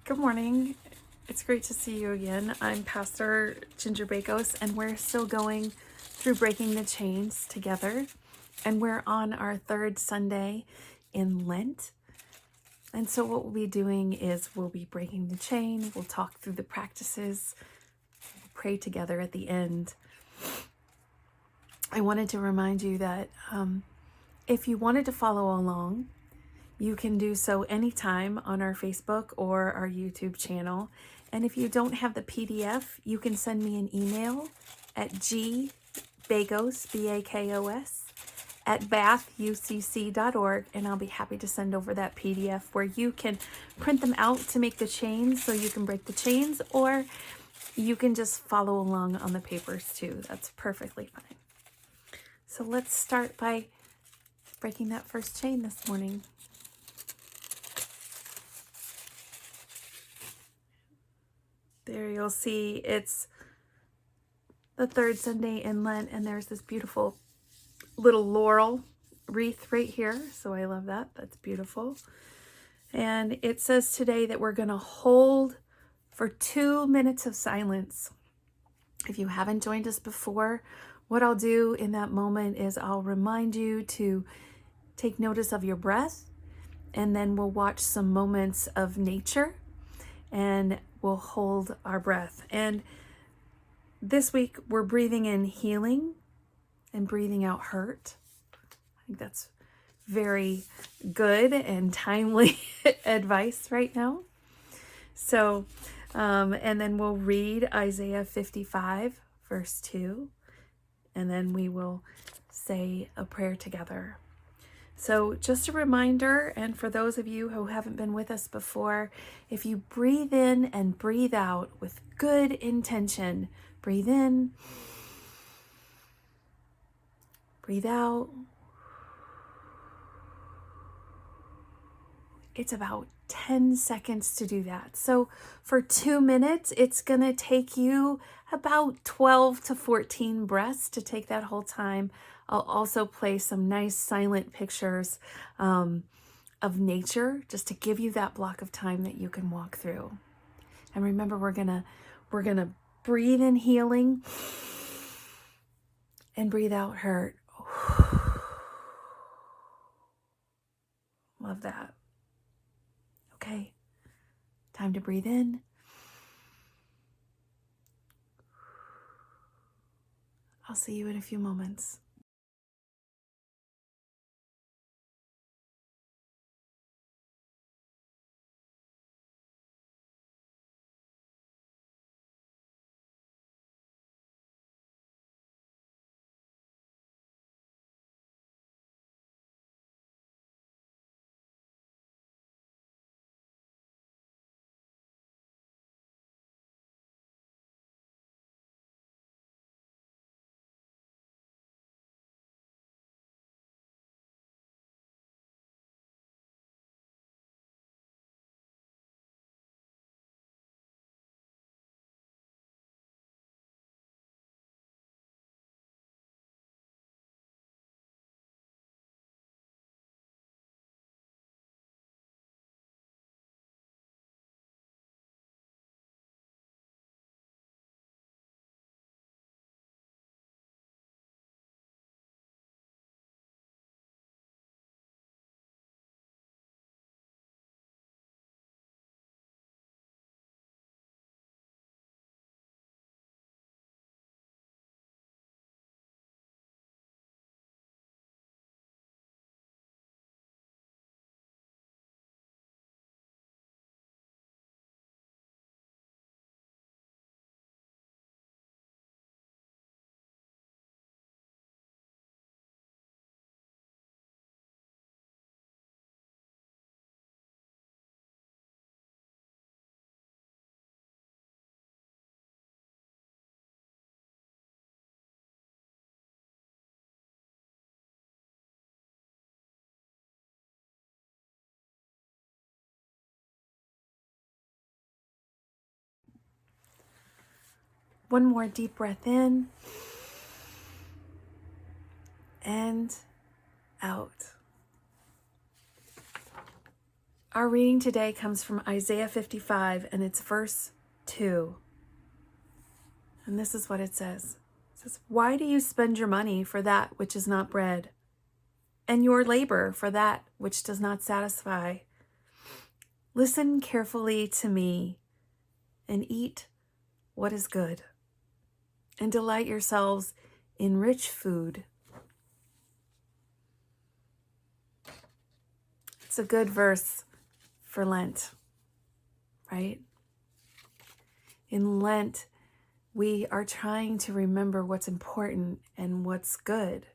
Good morning. It's great to see you again. I'm Pastor Ginger Bakos, and we're still going through Breaking the Chains together. And we're on our third Sunday in Lent. And so what we'll be doing is we'll be breaking the chain. We'll talk through the practices, we'll pray together at the end. I wanted to remind you that if you wanted to follow along, you can do so anytime on our Facebook or our YouTube channel. And if you don't have the PDF, you can send me an email at gbakos, B-A-K-O-S, at bathucc.org, and I'll be happy to send over that PDF where you can print them out to make the chains so you can break the chains, or you can just follow along on the papers too. That's perfectly fine. So let's start by breaking that first chain this morning. There you'll see it's the third Sunday in Lent, and there's this beautiful little laurel wreath right here. So I love that. That's beautiful. And it says today that we're going to hold for 2 minutes of silence. If you haven't joined us before, what I'll do in that moment is I'll remind you to take notice of your breath, and then we'll watch some moments of nature, and we'll hold our breath. And this week we're breathing in healing and breathing out hurt. I think that's very good and timely advice right now. So, and then we'll read Isaiah 55, verse 2, and then we will say a prayer together. So just a reminder, and for those of you who haven't been with us before, if you breathe in and breathe out with good intention, breathe in, breathe out. It's about 10 seconds to do that. So for 2 minutes, it's going to take you about 12 to 14 breaths to take that whole time. I'll also play some nice silent pictures of nature just to give you that block of time that you can walk through. And remember, we're gonna breathe in healing and breathe out hurt. Love that. Okay, time to breathe in. I'll see you in a few moments. One more deep breath in and out. Our reading today comes from Isaiah 55, and it's verse 2. And this is what it says. It says, "Why do you spend your money for that which is not bread, and your labor for that which does not satisfy? Listen carefully to me and eat what is good, and delight yourselves in rich food." It's a good verse for Lent, right? In Lent, we are trying to remember what's important and what's good.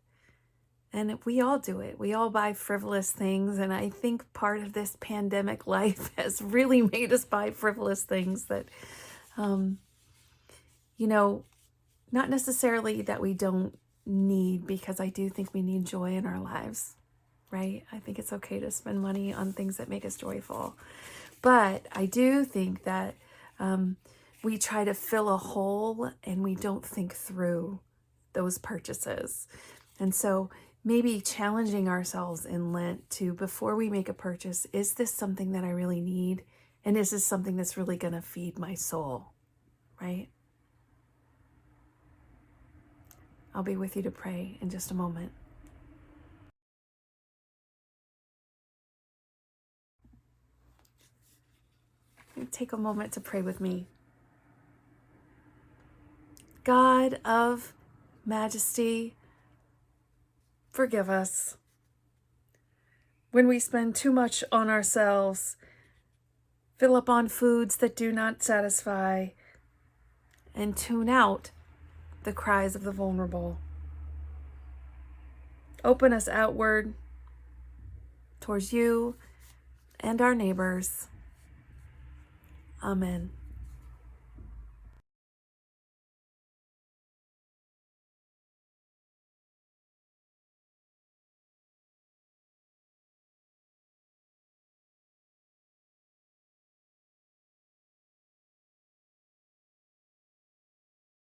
And we all do it. We all buy frivolous things. And I think part of this pandemic life has really made us buy frivolous things that, not necessarily that we don't need, because I do think we need joy in our lives, right? I think it's okay to spend money on things that make us joyful. But I do think that we try to fill a hole and we don't think through those purchases. And so maybe challenging ourselves in Lent to, before we make a purchase, is this something that I really need? And is this something that's really going to feed my soul, right? I'll be with you to pray in just a moment. Take a moment to pray with me. God of majesty, forgive us when we spend too much on ourselves, fill up on foods that do not satisfy, and tune out the cries of the vulnerable. Open us outward towards you and our neighbors. Amen.